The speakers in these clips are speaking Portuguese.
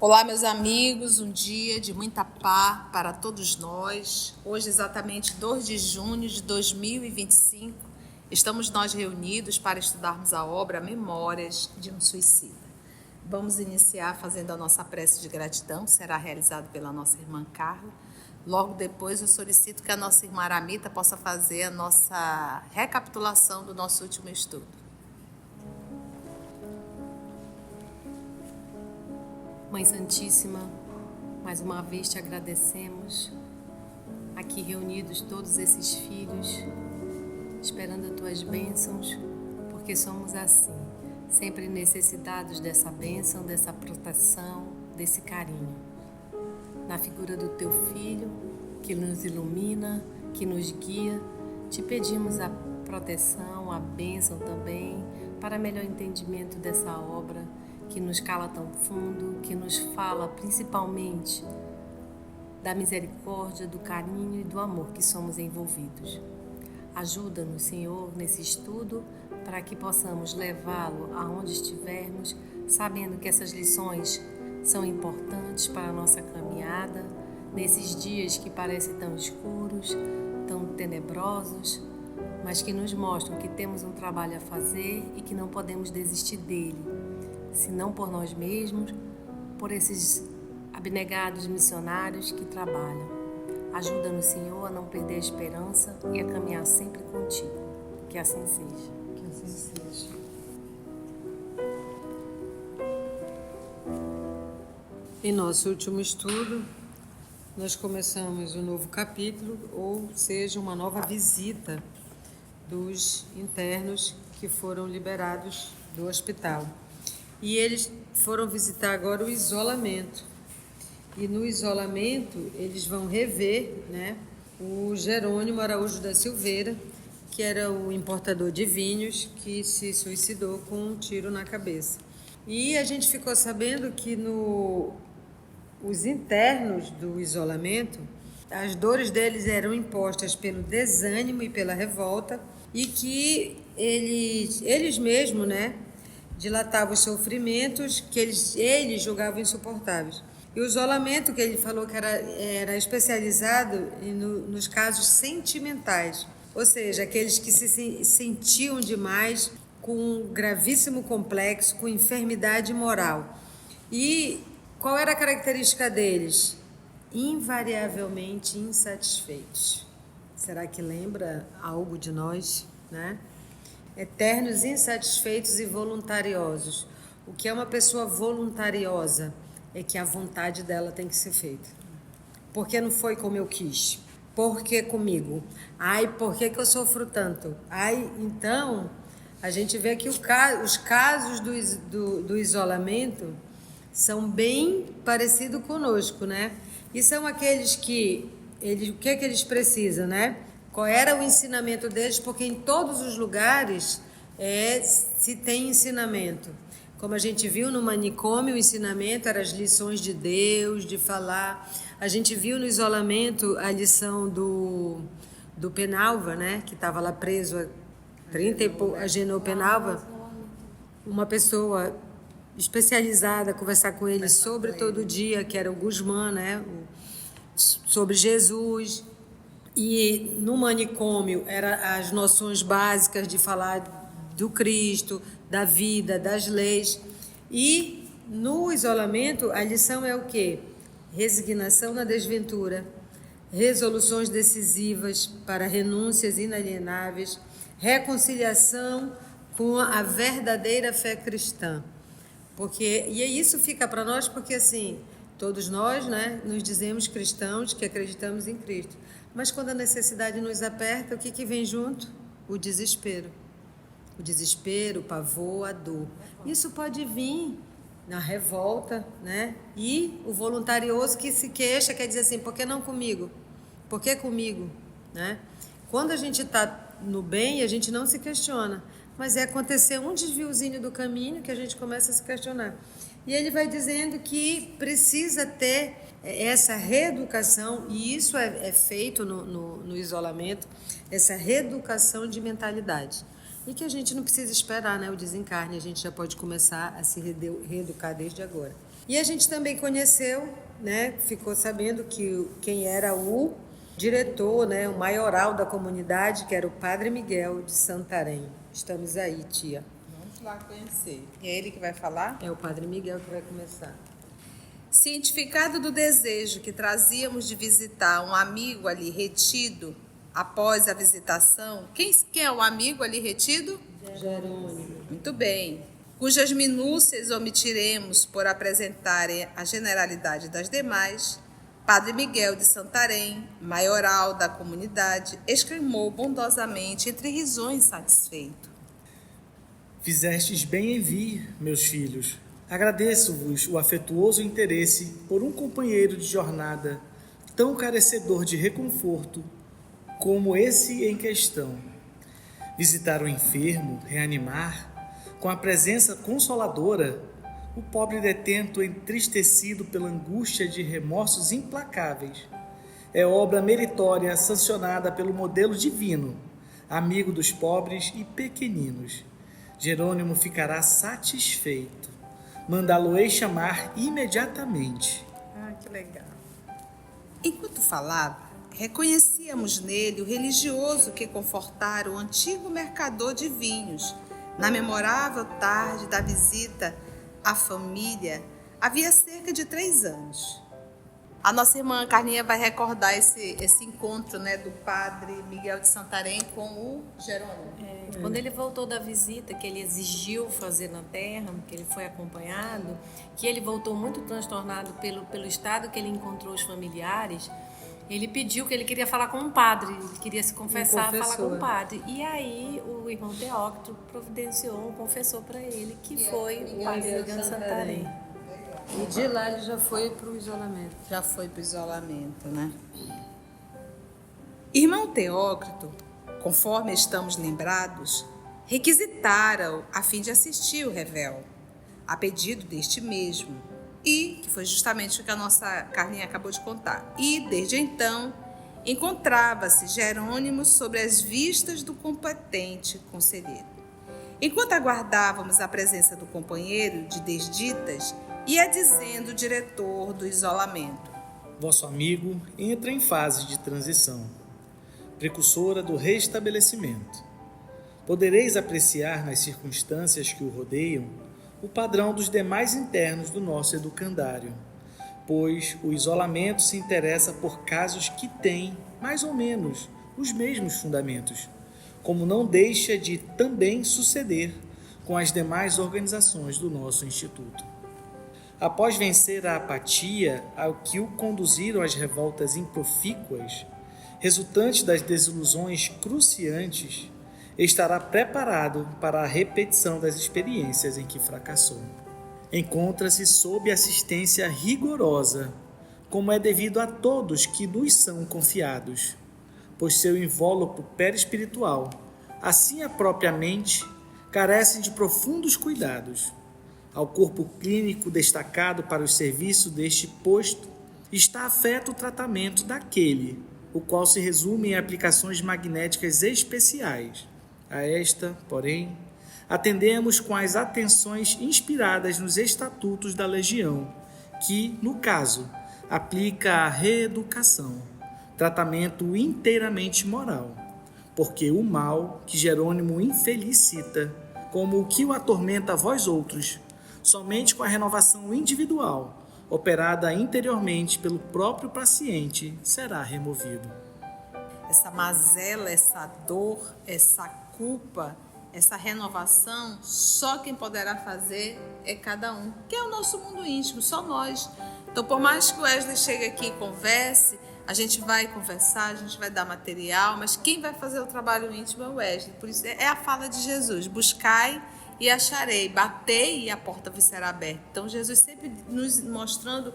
Olá, meus amigos, um dia de muita paz para todos nós. Hoje, exatamente 2 de junho de 2025, estamos nós reunidos para estudarmos a obra Memórias de um Suicida. Vamos iniciar fazendo a nossa prece de gratidão, que será realizada pela nossa irmã Carla. Logo depois, eu solicito que a nossa irmã Aramita possa fazer a nossa recapitulação do nosso último estudo. Mãe Santíssima, mais uma vez te agradecemos, aqui reunidos todos esses filhos, esperando as tuas bênçãos, porque somos assim, sempre necessitados dessa bênção, dessa proteção, desse carinho. Na figura do teu Filho, que nos ilumina, que nos guia, te pedimos a proteção, a bênção também, para melhor entendimento dessa obra, que nos cala tão fundo, que nos fala principalmente da misericórdia, do carinho e do amor que somos envolvidos. Ajuda-nos, Senhor, nesse estudo, para que possamos levá-lo aonde estivermos, sabendo que essas lições são importantes para a nossa caminhada, nesses dias que parecem tão escuros, tão tenebrosos, mas que nos mostram que temos um trabalho a fazer e que não podemos desistir dele, se não por nós mesmos, por esses abnegados missionários que trabalham. Ajuda-nos, Senhor, a não perder a esperança e a caminhar sempre contigo. Que assim seja. Que assim seja. Em nosso último estudo, nós começamos um novo capítulo, ou seja, uma nova visita dos internos que foram liberados do hospital. E eles foram visitar agora o isolamento. E no isolamento eles vão rever, o Jerônimo Araújo da Silveira, que era o importador de vinhos que se suicidou com um tiro na cabeça. E a gente ficou sabendo que os internos do isolamento, as dores deles eram impostas pelo desânimo e pela revolta, e que eles mesmos, dilatavam os sofrimentos que eles julgavam insuportáveis. E o isolamento, que ele falou que era especializado nos casos sentimentais, ou seja, aqueles que se sentiam demais, com um gravíssimo complexo, com enfermidade moral. E qual era a característica deles? Invariavelmente insatisfeitos. Será que lembra algo de nós, Eternos insatisfeitos e voluntariosos. O que é uma pessoa voluntariosa? É que a vontade dela tem que ser feita. Porque não foi como eu quis? Por que comigo? Ai, por que eu sofro tanto? Ai, então, a gente vê que os casos do isolamento são bem parecidos conosco, E são aqueles que, o que é que eles precisam, Qual era o ensinamento deles? Porque em todos os lugares se tem ensinamento. Como a gente viu no manicômio, o ensinamento era as lições de Deus, de falar. A gente viu no isolamento a lição do Penalva, que estava lá preso há 30 e pouco, a Genô Penalva, uma pessoa especializada a conversar com ele sobre todo dia, que era o Guzmán, sobre Jesus. E no manicômio eram as noções básicas de falar do Cristo, da vida, das leis. E no isolamento a lição é o quê? Resignação na desventura, resoluções decisivas para renúncias inalienáveis, reconciliação com a verdadeira fé cristã. E isso fica para nós porque, assim, todos nós, nos dizemos cristãos que acreditamos em Cristo. Mas quando a necessidade nos aperta, o que vem junto? O desespero. O desespero, o pavor, a dor. Isso pode vir na revolta, E o voluntarioso que se queixa, quer dizer assim, por que não comigo? Por que comigo? Quando a gente está no bem, a gente não se questiona. Mas acontecer um desviozinho do caminho que a gente começa a se questionar. E ele vai dizendo que precisa ter essa reeducação, e isso é feito no isolamento, essa reeducação de mentalidade. E que a gente não precisa esperar o desencarne, a gente já pode começar a se reeducar desde agora. E a gente também conheceu, né, ficou sabendo que quem era o diretor, né, o maioral da comunidade, que era o Padre Miguel de Santarém. Estamos aí, tia. Vamos lá conhecer. É ele que vai falar? É o Padre Miguel que vai começar. Cientificado do desejo que trazíamos de visitar um amigo ali retido, após a visitação, quem é o amigo ali retido? Jerônimo. Muito bem. Cujas minúcias omitiremos por apresentarem a generalidade das demais, Padre Miguel de Santarém, maioral da comunidade, exclamou bondosamente entre risões satisfeito: Fizestes bem em vir, meus filhos. Agradeço-vos o afetuoso interesse por um companheiro de jornada tão carecedor de reconforto como esse em questão. Visitar o enfermo, reanimar, com a presença consoladora, o pobre detento entristecido pela angústia de remorsos implacáveis. É obra meritória sancionada pelo modelo divino, amigo dos pobres e pequeninos. Jerônimo ficará satisfeito. Mandá-lo-ei chamar imediatamente. Ah, que legal. Enquanto falava, reconhecíamos nele o religioso que confortara o antigo mercador de vinhos, na memorável tarde da visita à família, havia cerca de 3 anos. A nossa irmã Carlinha vai recordar esse encontro, né, do Padre Miguel de Santarém com o Jerônimo. Quando ele voltou da visita que ele exigiu fazer na terra, que ele foi acompanhado, que ele voltou muito transtornado pelo estado que ele encontrou os familiares, ele pediu que ele queria falar com um padre, ele queria se confessar, falar com um padre. E aí o irmão Teócrito providenciou um confessor para ele, que foi o Padre Miguel de Santarém. E de lá ele já foi para o isolamento. Já foi para o isolamento, né? Irmão Teócrito, conforme estamos lembrados, requisitara-o a fim de assistir o revel, a pedido deste mesmo, e que foi justamente o que a nossa Carlinha acabou de contar. E, desde então, encontrava-se Jerônimo sobre as vistas do competente conselheiro. Enquanto aguardávamos a presença do companheiro de desditas, ia dizendo o diretor do isolamento: Vosso amigo entra em fase de transição, precursora do restabelecimento. Podereis apreciar nas circunstâncias que o rodeiam o padrão dos demais internos do nosso educandário, pois o isolamento se interessa por casos que têm, mais ou menos, os mesmos fundamentos, como não deixa de também suceder com as demais organizações do nosso Instituto. Após vencer a apatia ao que o conduziram às revoltas improfícuas, resultantes das desilusões cruciantes, estará preparado para a repetição das experiências em que fracassou. Encontra-se sob assistência rigorosa, como é devido a todos que nos são confiados, pois seu invólucro perispiritual, assim a própria mente, carece de profundos cuidados. Ao corpo clínico destacado para o serviço deste posto, está afeto o tratamento daquele, o qual se resume em aplicações magnéticas especiais. A esta, porém, atendemos com as atenções inspiradas nos estatutos da Legião, que, no caso, aplica a reeducação, tratamento inteiramente moral, porque o mal que Jerônimo infelicita, como o que o atormenta a vós outros, somente com a renovação individual, operada interiormente pelo próprio paciente, será removido. Essa mazela, essa dor, essa culpa, essa renovação, só quem poderá fazer é cada um, que é o nosso mundo íntimo, só nós. Então, por mais que o Wesley chegue aqui e converse, a gente vai conversar, a gente vai dar material, mas quem vai fazer o trabalho íntimo é o Wesley. Por isso é a fala de Jesus: buscai e acharei, batei e a porta vos será aberta. Então, Jesus sempre nos mostrando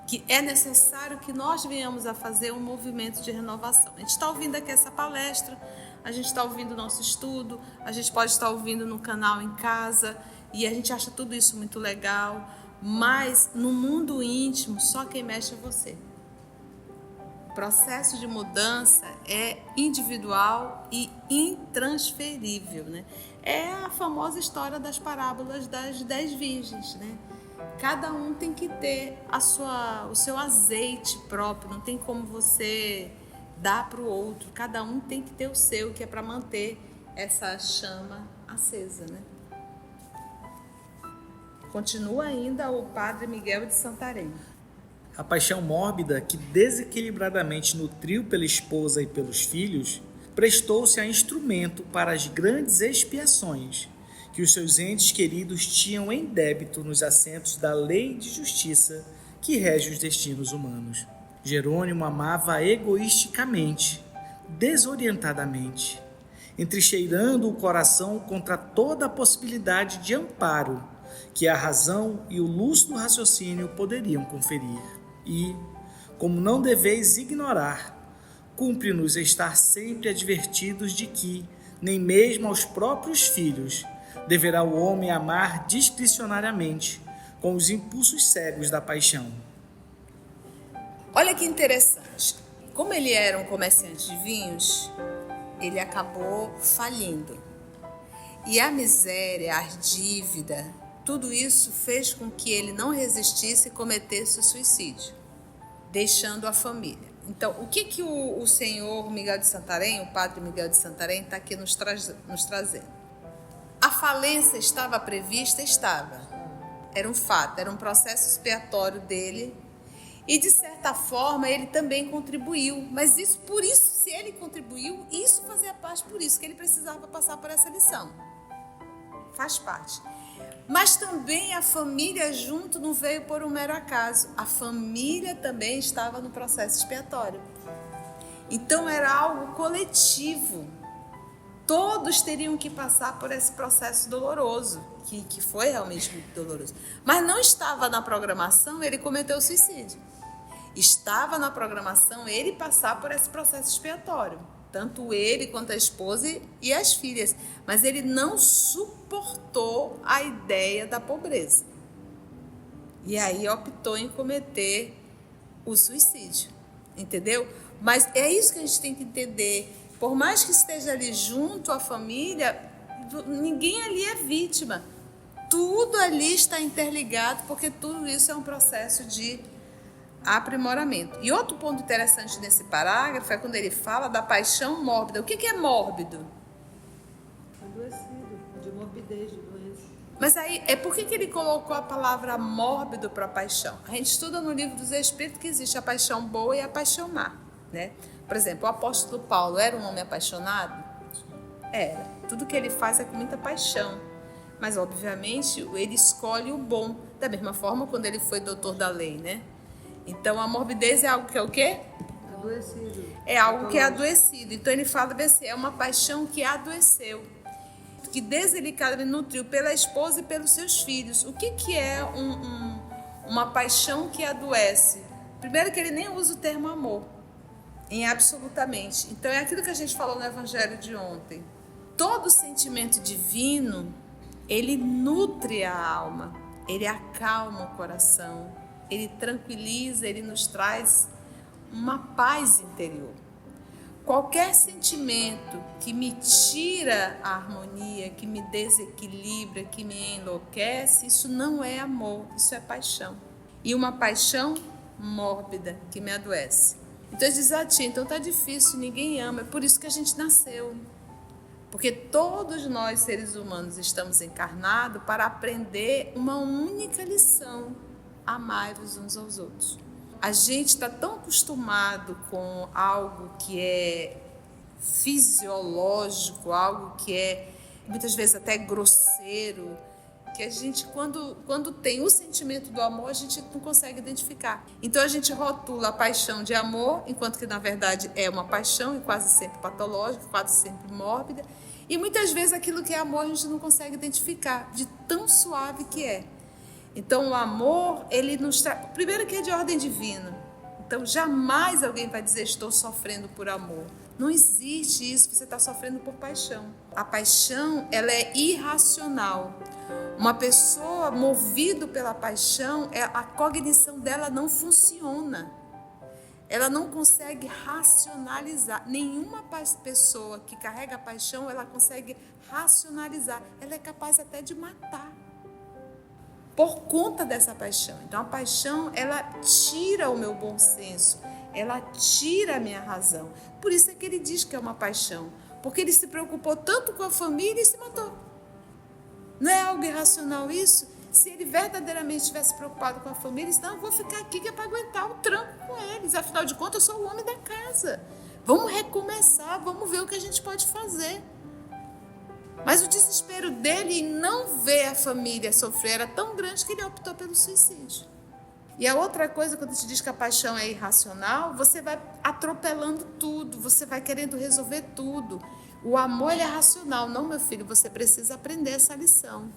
que é necessário que nós venhamos a fazer um movimento de renovação. A gente está ouvindo aqui essa palestra, a gente está ouvindo o nosso estudo, a gente pode estar ouvindo no canal em casa, e a gente acha tudo isso muito legal, mas no mundo íntimo, só quem mexe é você. O processo de mudança é individual e intransferível, né? É a famosa história das parábolas das 10 virgens, né? Cada um tem que ter o seu azeite próprio, não tem como você dar para o outro. Cada um tem que ter o seu, que é para manter essa chama acesa, né? Continua ainda o Padre Miguel de Santarém. A paixão mórbida, que desequilibradamente nutriu pela esposa e pelos filhos, prestou-se a instrumento para as grandes expiações que os seus entes queridos tinham em débito nos assentos da lei de justiça que rege os destinos humanos. Jerônimo amava egoisticamente, desorientadamente, entrincheirando o coração contra toda a possibilidade de amparo que a razão e o lúcido raciocínio poderiam conferir. E, como não deveis ignorar, cumpre-nos estar sempre advertidos de que, nem mesmo aos próprios filhos, deverá o homem amar discricionariamente, com os impulsos cegos da paixão. Olha que interessante. Como ele era um comerciante de vinhos, ele acabou falindo. E a miséria, a dívida, tudo isso fez com que ele não resistisse e cometesse o suicídio, deixando a família. Então, o que o senhor Miguel de Santarém, o padre Miguel de Santarém, está aqui nos trazendo? A falência estava prevista? Estava. Era um fato, era um processo expiatório dele. E, de certa forma, ele também contribuiu. Mas se ele contribuiu, isso fazia parte por isso, que ele precisava passar por essa lição. Faz parte. Mas também a família junto não veio por um mero acaso. A família também estava no processo expiatório. Então era algo coletivo. Todos teriam que passar por esse processo doloroso, que foi realmente muito doloroso. Mas não estava na programação ele cometer o suicídio. Estava na programação ele passar por esse processo expiatório. Tanto ele quanto a esposa e as filhas. Mas ele não suportou a ideia da pobreza. E aí optou em cometer o suicídio. Entendeu? Mas é isso que a gente tem que entender. Por mais que esteja ali junto à família, ninguém ali é vítima. Tudo ali está interligado, porque tudo isso é um processo de aprimoramento. E outro ponto interessante nesse parágrafo é quando ele fala da paixão mórbida. O que é mórbido? Adoecido, de morbidez, de doença. Mas aí, por que ele colocou a palavra mórbido para paixão? A gente estuda no livro dos Espíritos que existe a paixão boa e a paixão má, né? Por exemplo, o apóstolo Paulo era um homem apaixonado? Era. Tudo que ele faz é com muita paixão. Mas, obviamente, ele escolhe o bom. Da mesma forma, quando ele foi doutor da lei, né? Então, a morbidez é algo que é o quê? Adoecido. É algo que é adoecido. Então, ele fala assim, é uma paixão que adoeceu. Que deselicadamente nutriu pela esposa e pelos seus filhos. O que é uma paixão que adoece? Primeiro que ele nem usa o termo amor. Em absolutamente. Então, é aquilo que a gente falou no Evangelho de ontem. Todo sentimento divino, ele nutre a alma, ele acalma o coração, ele tranquiliza, ele nos traz uma paz interior. Qualquer sentimento que me tira a harmonia, que me desequilibra, que me enlouquece, isso não é amor, isso é paixão. E uma paixão mórbida que me adoece. Então ele diz, tia, então tá difícil, ninguém ama, é por isso que a gente nasceu. Porque todos nós, seres humanos, estamos encarnados para aprender uma única lição, amar-vos uns aos outros. A gente está tão acostumado com algo que é fisiológico, algo que é muitas vezes até grosseiro, que a gente, quando tem o sentimento do amor, a gente não consegue identificar. Então a gente rotula a paixão de amor, enquanto que na verdade é uma paixão e quase sempre patológica, quase sempre mórbida. E muitas vezes aquilo que é amor a gente não consegue identificar, de tão suave que é. Então o amor, ele nos traz... Primeiro que é de ordem divina. Então jamais alguém vai dizer estou sofrendo por amor. Não existe isso, você está sofrendo por paixão. A paixão, ela é irracional. Uma pessoa movida pela paixão, a cognição dela não funciona. Ela não consegue racionalizar. Nenhuma pessoa que carrega a paixão, ela consegue racionalizar. Ela é capaz até de matar. por conta dessa paixão. Então a paixão, ela tira o meu bom senso, ela tira a minha razão. Por isso é que ele diz que é uma paixão, porque ele se preocupou tanto com a família e se matou. Não é algo irracional isso? Se ele verdadeiramente tivesse preocupado com a família, ele disse, não, eu vou ficar aqui que é para aguentar o tranco com eles. Afinal de contas, eu sou o homem da casa. Vamos recomeçar, vamos ver o que a gente pode fazer. Mas o desespero dele em não ver a família sofrer era tão grande que ele optou pelo suicídio. E a outra coisa, quando te diz que a paixão é irracional, você vai atropelando tudo, você vai querendo resolver tudo. O amor ele é racional. Não, meu filho, você precisa aprender essa lição.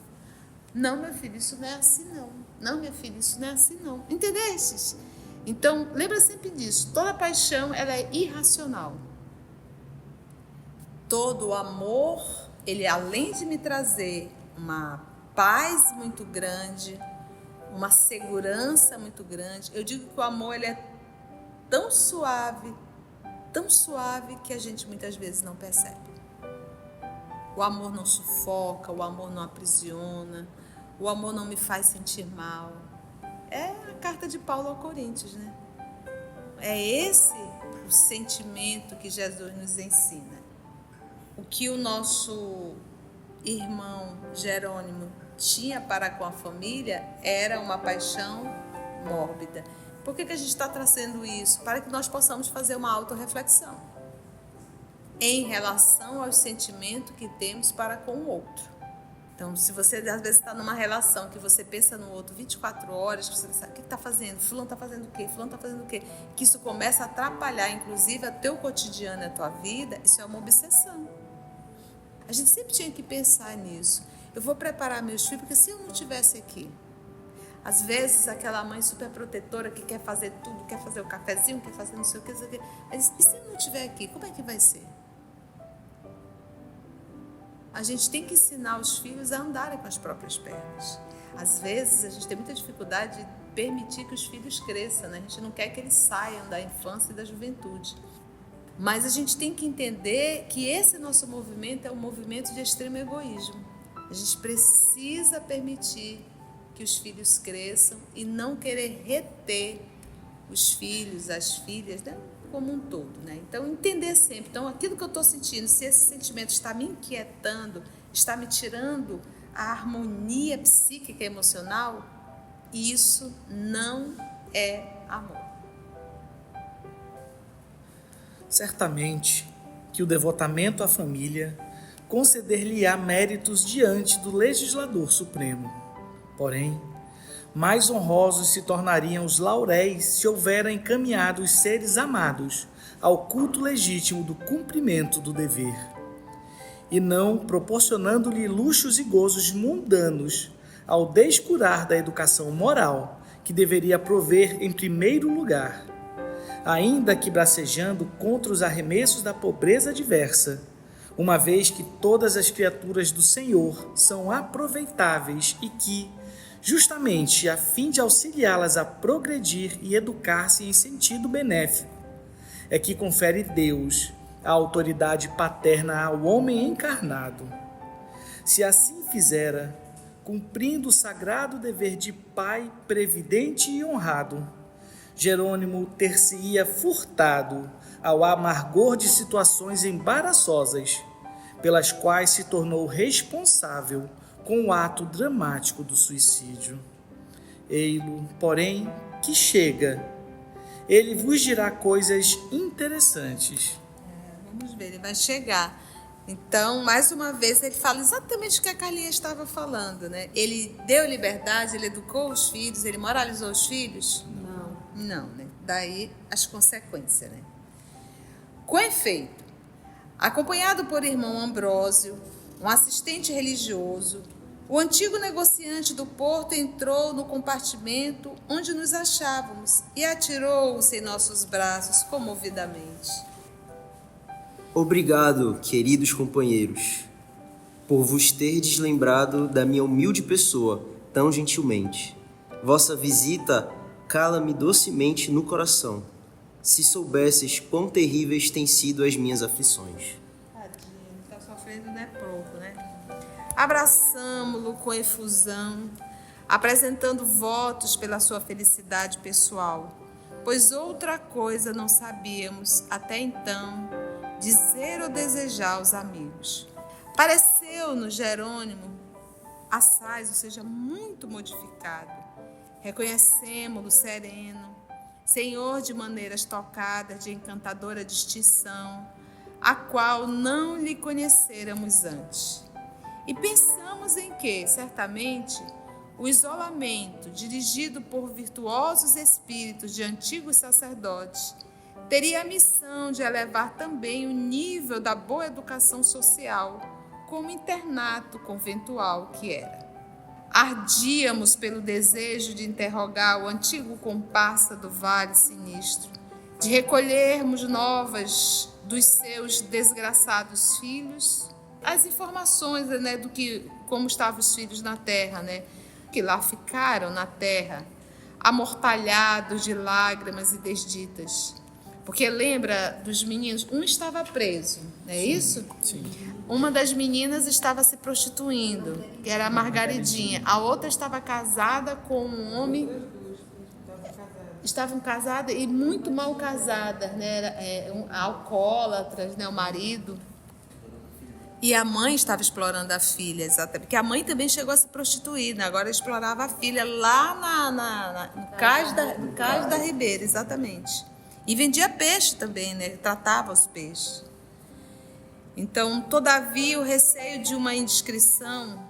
Não, meu filho, isso não é assim não. Não, minha filha, isso não é assim não. Entendestes? Então, lembra sempre disso. Toda paixão, ela é irracional. Todo amor, ele além de me trazer uma paz muito grande, uma segurança muito grande, eu digo que o amor ele é tão suave que a gente muitas vezes não percebe. O amor não sufoca, o amor não aprisiona, o amor não me faz sentir mal. É a carta de Paulo ao Coríntios, né? É esse o sentimento que Jesus nos ensina. O que o nosso irmão Jerônimo tinha para com a família era uma paixão mórbida. Por que a gente está trazendo isso? Para que nós possamos fazer uma autorreflexão em relação ao sentimento que temos para com o outro. Então, se você às vezes está numa relação que você pensa no outro 24 horas, que você não sabe o que está fazendo, fulano está fazendo o quê, fulano está fazendo o quê, que isso começa a atrapalhar, inclusive, o teu cotidiano e a tua vida, isso é uma obsessão. A gente sempre tinha que pensar nisso. Eu vou preparar meus filhos, porque se eu não estivesse aqui, às vezes aquela mãe super protetora que quer fazer tudo, quer fazer o cafezinho, quer fazer não sei o que, mas e se eu não estiver aqui, como é que vai ser? A gente tem que ensinar os filhos a andarem com as próprias pernas. Às vezes a gente tem muita dificuldade de permitir que os filhos cresçam, né? A gente não quer que eles saiam da infância e da juventude. Mas a gente tem que entender que esse nosso movimento é um movimento de extremo egoísmo. A gente precisa permitir que os filhos cresçam e não querer reter os filhos, as filhas, né? Como um todo, né? Então, entender sempre. Então, aquilo que eu estou sentindo, se esse sentimento está me inquietando, está me tirando a harmonia psíquica e emocional, isso não é amor. Certamente que o devotamento à família conceder-lhe-á méritos diante do legislador supremo. Porém, mais honrosos se tornariam os lauréis se houveram encaminhado os seres amados ao culto legítimo do cumprimento do dever, e não proporcionando-lhe luxos e gozos mundanos ao descurar da educação moral que deveria prover em primeiro lugar, ainda que bracejando contra os arremessos da pobreza diversa, uma vez que todas as criaturas do Senhor são aproveitáveis e que, justamente a fim de auxiliá-las a progredir e educar-se em sentido benéfico, é que confere Deus a autoridade paterna ao homem encarnado. Se assim fizera, cumprindo o sagrado dever de pai previdente e honrado, Jerônimo ter-se-ia furtado ao amargor de situações embaraçosas, pelas quais se tornou responsável com o ato dramático do suicídio. Ei-lo, porém, que chega. Ele vos dirá coisas interessantes. Vamos ver, ele vai chegar. Então, mais uma vez, ele fala exatamente o que a Carlinha estava falando, né? Ele deu liberdade, ele educou os filhos, ele moralizou os filhos? Não, né? Daí as consequências, né? Com efeito, acompanhado por irmão Ambrósio, um assistente religioso, o antigo negociante do porto entrou no compartimento onde nos achávamos e atirou-se em nossos braços comovidamente. Obrigado, queridos companheiros, por vos terdes lembrado da minha humilde pessoa tão gentilmente. Vossa visita cala-me docemente no coração, se soubesses quão terríveis têm sido as minhas aflições. Tadinho, ele está sofrendo, não é pouco, né? Abraçamo-lo com efusão, apresentando votos pela sua felicidade pessoal, pois outra coisa não sabíamos até então dizer ou desejar aos amigos. Pareceu-nos Jerônimo assaz, ou seja, muito modificado. Reconhecemos-lo sereno, senhor de maneiras tocadas de encantadora distinção, a qual não lhe conhecêramos antes. E pensamos em que, certamente, o isolamento, dirigido por virtuosos espíritos de antigos sacerdotes, teria a missão de elevar também o nível da boa educação social, como internato conventual que era. Ardíamos pelo desejo de interrogar o antigo comparsa do Vale Sinistro, de recolhermos novas dos seus desgraçados filhos, as informações, né, do que, como estavam os filhos na terra, né, que lá ficaram na terra, amortalhados de lágrimas e desditas. Porque lembra dos meninos, um estava preso, não é isso? Sim. Uma das meninas estava se prostituindo, que era a Margaridinha. A outra estava casada com um homem. Estavam casadas e muito mal casadas, né? Alcoólatras, né? O marido. E a mãe estava explorando a filha, exatamente. Porque a mãe também chegou a se prostituir, né? Agora explorava a filha lá no cais da Ribeira, exatamente. E vendia peixe também, né? Tratava os peixes. Então, todavia, o receio de uma indiscrição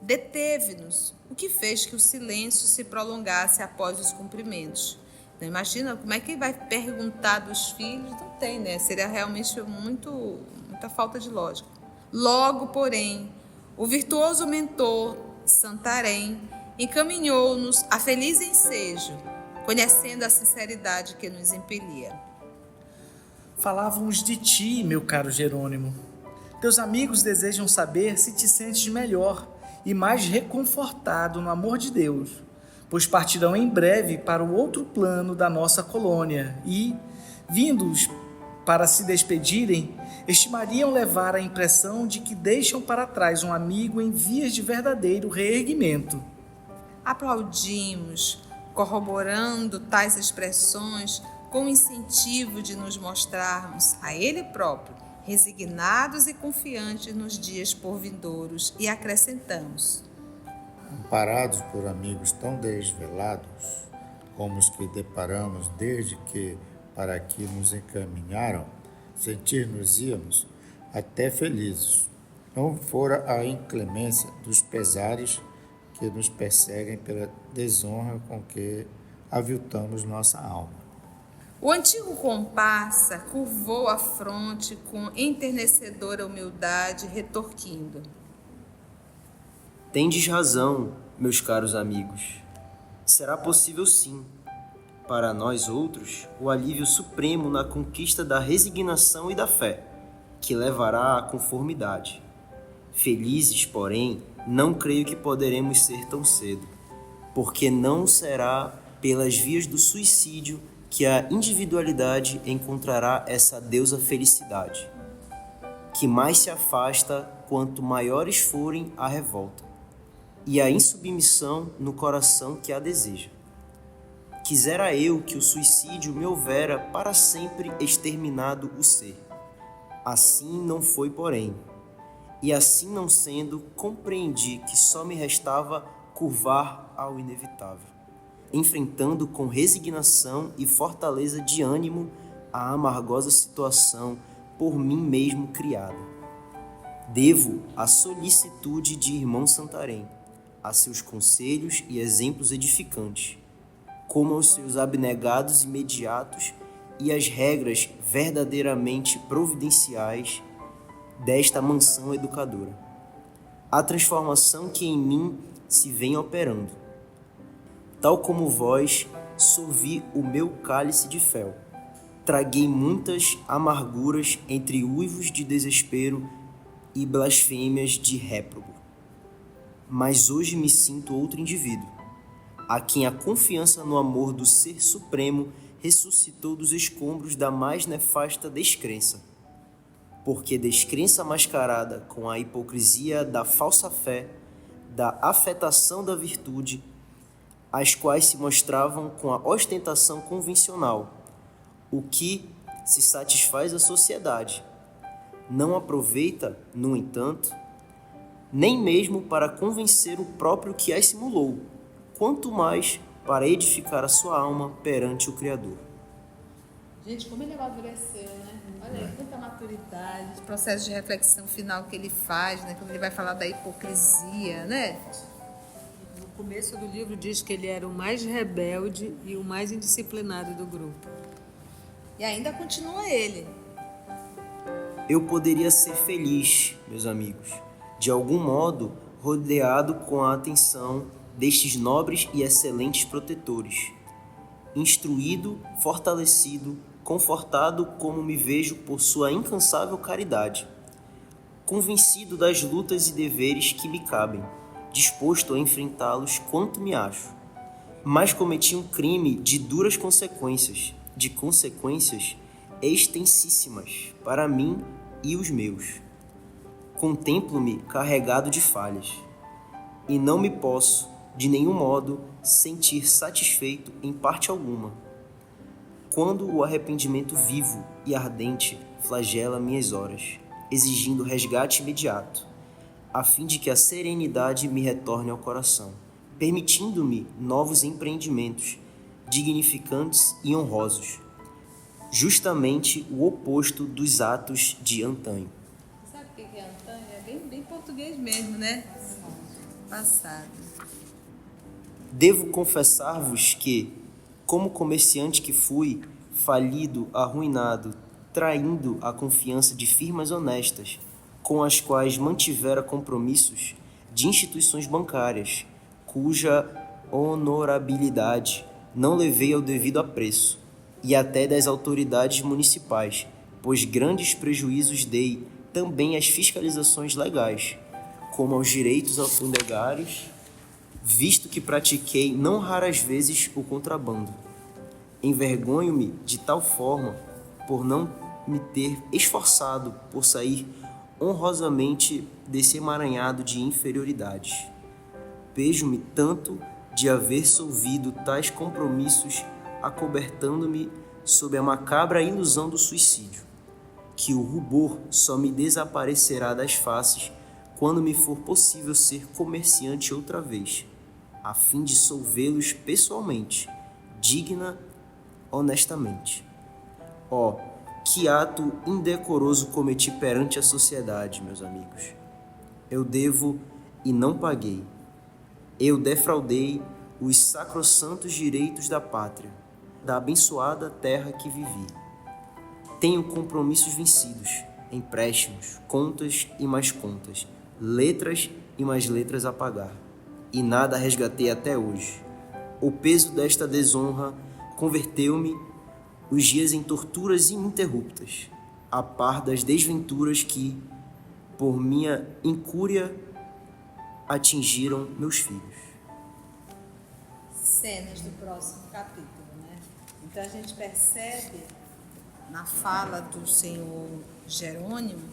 deteve-nos, o que fez que o silêncio se prolongasse após os cumprimentos. Então, imagina como é que vai perguntar dos filhos? Não tem, né? Seria realmente muita falta de lógica. Logo, porém, o virtuoso mentor Santarém encaminhou-nos a feliz ensejo, conhecendo a sinceridade que nos impelia. Falávamos de ti, meu caro Jerônimo. Teus amigos desejam saber se te sentes melhor e mais reconfortado no amor de Deus, pois partirão em breve para o outro plano da nossa colônia e, vindos para se despedirem, estimariam levar a impressão de que deixam para trás um amigo em vias de verdadeiro reerguimento. Aplaudimos, corroborando tais expressões com o incentivo de nos mostrarmos a Ele próprio, resignados e confiantes nos dias por vindouros, e acrescentamos: amparados por amigos tão desvelados como os que deparamos desde que para aqui nos encaminharam, sentir-nos-íamos até felizes, não fora a inclemência dos pesares que nos perseguem pela desonra com que aviltamos nossa alma. O antigo comparsa curvou a fronte com enternecedora humildade, retorquindo: Tendes razão, meus caros amigos. Será possível sim, para nós outros, o alívio supremo na conquista da resignação e da fé, que levará à conformidade. Felizes, porém, não creio que poderemos ser tão cedo, porque não será pelas vias do suicídio que a individualidade encontrará essa deusa felicidade, que mais se afasta quanto maiores forem a revolta e a insubmissão no coração que a deseja. Quisera eu que o suicídio me houvera para sempre exterminado o ser. Assim não foi, porém, e assim não sendo, compreendi que só me restava curvar ao inevitável, enfrentando com resignação e fortaleza de ânimo a amargosa situação por mim mesmo criada. Devo a solicitude de irmão Santarém, a seus conselhos e exemplos edificantes, como aos seus abnegados imediatos e às regras verdadeiramente providenciais desta mansão educadora. A transformação que em mim se vem operando. Tal como vós, sorvi o meu cálice de fel. Traguei muitas amarguras entre uivos de desespero e blasfêmias de réprobo. Mas hoje me sinto outro indivíduo, a quem a confiança no amor do Ser Supremo ressuscitou dos escombros da mais nefasta descrença. Porque descrença mascarada com a hipocrisia da falsa fé, da afetação da virtude, as quais se mostravam com a ostentação convencional, o que se satisfaz a sociedade. Não aproveita, no entanto, nem mesmo para convencer o próprio que as simulou, quanto mais para edificar a sua alma perante o Criador. Gente, como ele amadureceu, né? Olha aí, quanta maturidade, processo de reflexão final que ele faz, né? Quando ele vai falar da hipocrisia, né? No começo do livro diz que ele era o mais rebelde e o mais indisciplinado do grupo. E ainda continua ele. Eu poderia ser feliz, meus amigos, de algum modo rodeado com a atenção destes nobres e excelentes protetores, instruído, fortalecido, confortado como me vejo por sua incansável caridade, convencido das lutas e deveres que me cabem, disposto a enfrentá-los quanto me acho. Mas cometi um crime de duras consequências, de consequências extensíssimas para mim e os meus. Contemplo-me carregado de falhas, e não me posso, de nenhum modo, sentir satisfeito em parte alguma, quando o arrependimento vivo e ardente flagela minhas horas, exigindo resgate imediato, a fim de que a serenidade me retorne ao coração, permitindo-me novos empreendimentos, dignificantes e honrosos, justamente o oposto dos atos de antanho. Sabe o que é antanho? É bem português mesmo, né? Passado. Devo confessar-vos que, como comerciante que fui, falido, arruinado, traindo a confiança de firmas honestas, com as quais mantivera compromissos, de instituições bancárias, cuja honorabilidade não levei ao devido apreço, e até das autoridades municipais, pois grandes prejuízos dei também às fiscalizações legais, como aos direitos alfandegários, visto que pratiquei não raras vezes o contrabando. Envergonho-me de tal forma por não me ter esforçado por sair honrosamente desse emaranhado de inferioridades. Pejo-me tanto de haver solvido tais compromissos, acobertando-me sob a macabra ilusão do suicídio, que o rubor só me desaparecerá das faces quando me for possível ser comerciante outra vez, a fim de solvê-los pessoalmente, digna, honestamente. Ó, que ato indecoroso cometi perante a sociedade, meus amigos. Eu devo e não paguei. Eu defraudei os sacrossantos direitos da pátria, da abençoada terra que vivi. Tenho compromissos vencidos, empréstimos, contas e mais contas, letras e mais letras a pagar, e nada resgatei até hoje. O peso desta desonra converteu-me os dias em torturas ininterruptas, a par das desventuras que, por minha incúria, atingiram meus filhos. Cenas do próximo capítulo, né? Então a gente percebe na fala do senhor Jerônimo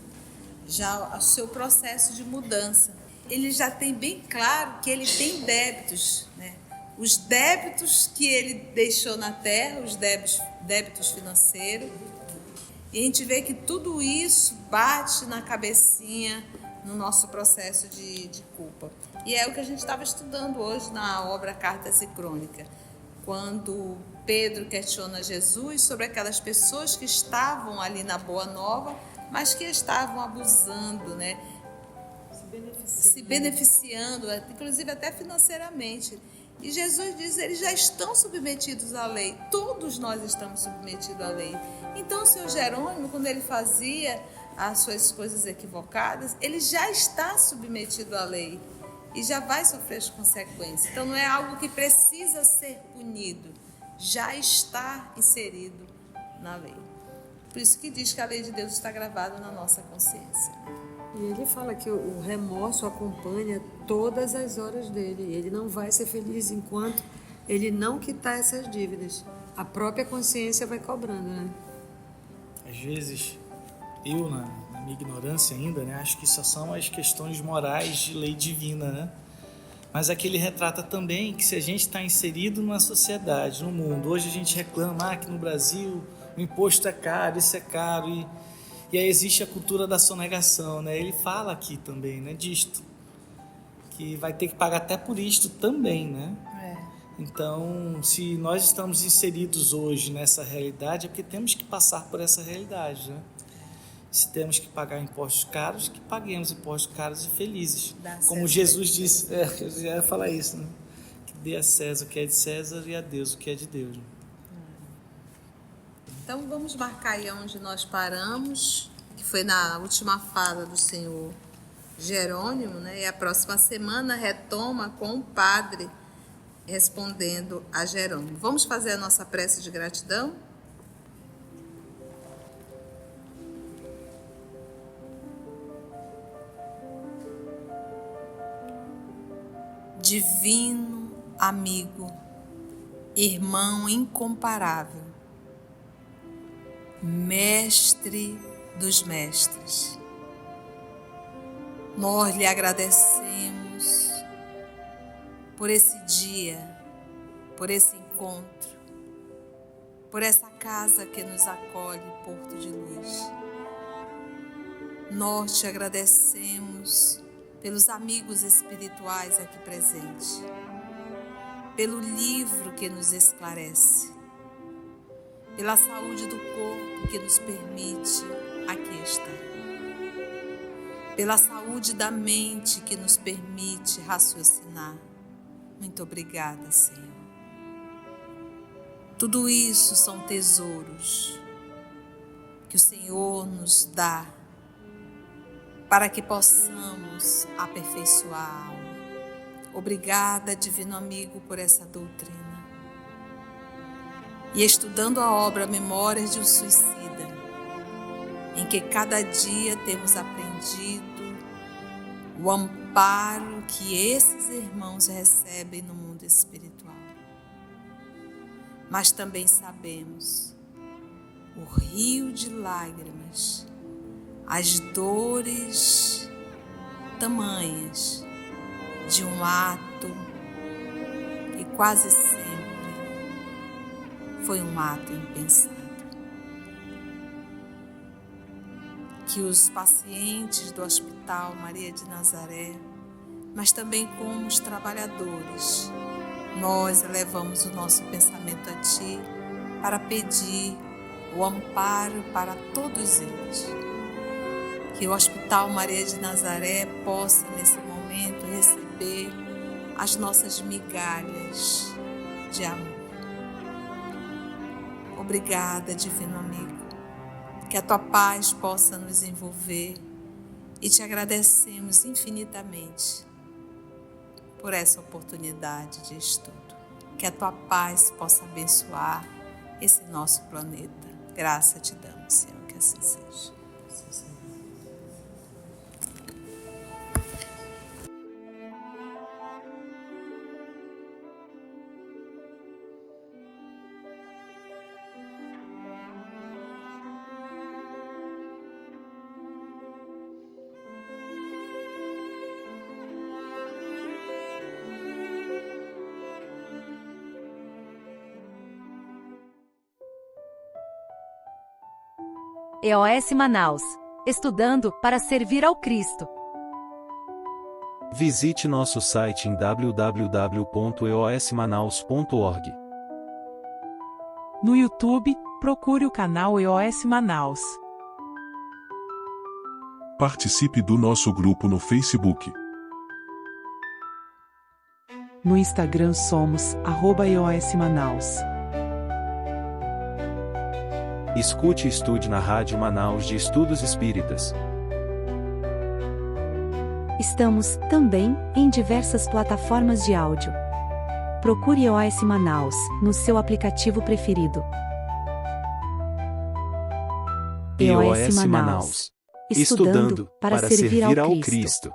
já o seu processo de mudança. Ele já tem bem claro que ele tem débitos, né? Os débitos que ele deixou na terra, os débitos financeiros. E a gente vê que tudo isso bate na cabecinha no nosso processo de culpa. E é o que a gente estava estudando hoje na obra Cartas e Crônica, quando Pedro questiona Jesus sobre aquelas pessoas que estavam ali na Boa Nova, mas que estavam abusando, né? Se beneficiando, inclusive até financeiramente. E Jesus diz, eles já estão submetidos à lei. Todos nós estamos submetidos à lei. Então o senhor Jerônimo, quando ele fazia as suas coisas equivocadas, ele já está submetido à lei e já vai sofrer as consequências. Então não é algo que precisa ser punido, já está inserido na lei. Por isso que diz que a lei de Deus está gravada na nossa consciência. E ele fala que o remorso acompanha todas as horas dele. Ele não vai ser feliz enquanto ele não quitar essas dívidas. A própria consciência vai cobrando, né? Às vezes, eu, na minha ignorância ainda, né, acho que isso são as questões morais de lei divina, né? Mas aqui ele retrata também que se a gente está inserido numa sociedade, no mundo, hoje a gente reclama que no Brasil o imposto é caro, isso é caro, e aí existe a cultura da sonegação, né? Ele fala aqui também, né, disto, que vai ter que pagar até por isto também, né? Então, se nós estamos inseridos hoje nessa realidade, é porque temos que passar por essa realidade, né? Se temos que pagar impostos caros, que paguemos impostos caros e felizes. Como Jesus disse, eu já ia falar isso, né? Que dê a César o que é de César e a Deus o que é de Deus. Então vamos marcar aí onde nós paramos, que foi na última fala do senhor Jerônimo, né? E a próxima semana retoma com o padre respondendo a Jerônimo. Vamos fazer a nossa prece de gratidão? Divino amigo, irmão incomparável, mestre dos mestres, nós lhe agradecemos por esse dia, por esse encontro, por essa casa que nos acolhe, Porto de Luz. Nós te agradecemos pelos amigos espirituais aqui presentes, pelo livro que nos esclarece, pela saúde do corpo que nos permite aqui estar, pela saúde da mente que nos permite raciocinar. Muito obrigada, Senhor. Tudo isso são tesouros que o Senhor nos dá para que possamos aperfeiçoar a alma. Obrigada, divino amigo, por essa doutrina. E estudando a obra Memórias de um Suicida, em que cada dia temos aprendido o amparo que esses irmãos recebem no mundo espiritual. Mas também sabemos o rio de lágrimas, as dores tamanhas de um ato que quase sempre foi um ato impensado. Que os pacientes do Hospital Maria de Nazaré, mas também como os trabalhadores, nós elevamos o nosso pensamento a Ti para pedir o amparo para todos eles. Que o Hospital Maria de Nazaré possa, nesse momento, receber as nossas migalhas de amor. Obrigada, divino amigo. Que a Tua paz possa nos envolver e Te agradecemos infinitamente por essa oportunidade de estudo. Que a Tua paz possa abençoar esse nosso planeta. Graça Te damos, Senhor, que assim seja. EOS Manaus. Estudando para servir ao Cristo. Visite nosso site em www.eosmanaus.org. No YouTube, procure o canal EOS Manaus. Participe do nosso grupo no Facebook. No Instagram somos @EOS Manaus. Escute e estude na Rádio Manaus de Estudos Espíritas. Estamos, também, em diversas plataformas de áudio. Procure EOS Manaus, no seu aplicativo preferido. EOS Manaus. Estudando para servir ao Cristo.